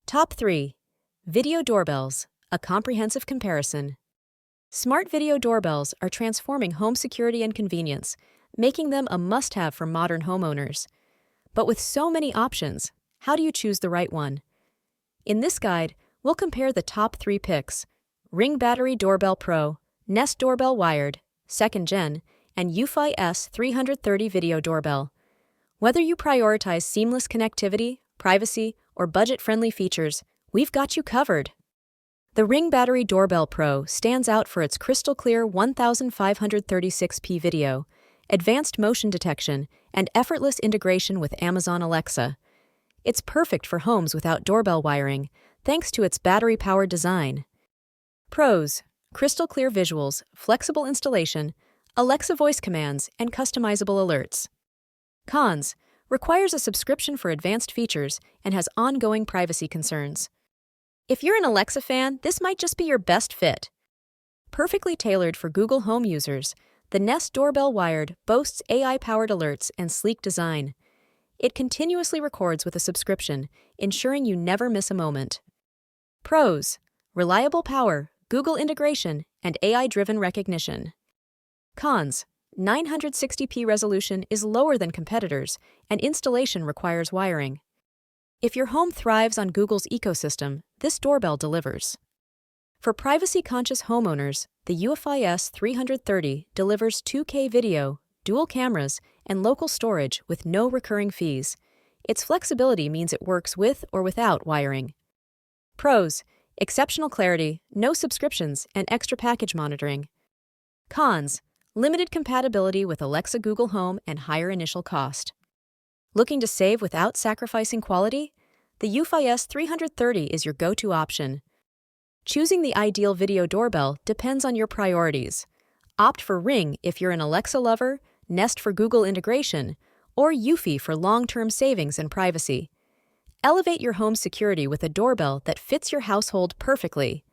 Top 3. Video doorbells, a comprehensive comparison. Smart video doorbells are transforming home security and convenience, making them a must-have for modern homeowners. But with so many options, how do you choose the right one? In this guide, we'll compare the top 3 picks: Ring Battery Doorbell Pro, Nest Doorbell Wired, 2nd Gen, and Euphy S330 Video Doorbell. Whether you prioritize seamless connectivity, privacy, or budget-friendly features, we've got you covered. The Ring Battery Doorbell Pro stands out for its crystal-clear 1536p video, advanced motion detection, and effortless integration with Amazon Alexa. It's perfect for homes without doorbell wiring, thanks to its battery-powered design. Pros: crystal-clear visuals, flexible installation, Alexa voice commands, and customizable alerts. Cons: requires a subscription for advanced features and has ongoing privacy concerns. If you're an Alexa fan, this might just be your best fit. Perfectly tailored for Google Home users, the Nest Doorbell Wired boasts AI-powered alerts and sleek design. It continuously records with a subscription, ensuring you never miss a moment. Pros: reliable power, Google integration, and AI-driven recognition. Cons: 960p resolution is lower than competitors, and installation requires wiring. If your home thrives on Google's ecosystem, this doorbell delivers. For privacy-conscious homeowners, the Euphy S330 delivers 2K video, dual cameras, and local storage with no recurring fees. Its flexibility means it works with or without wiring. Pros: exceptional clarity, no subscriptions, and extra package monitoring. Cons: limited compatibility with Alexa, Google Home, and higher initial cost. Looking to save without sacrificing quality? The Euphy S330 is your go-to option. Choosing the ideal video doorbell depends on your priorities. Opt for Ring if you're an Alexa lover, Nest for Google integration, or Euphy for long-term savings and privacy. Elevate your home security with a doorbell that fits your household perfectly.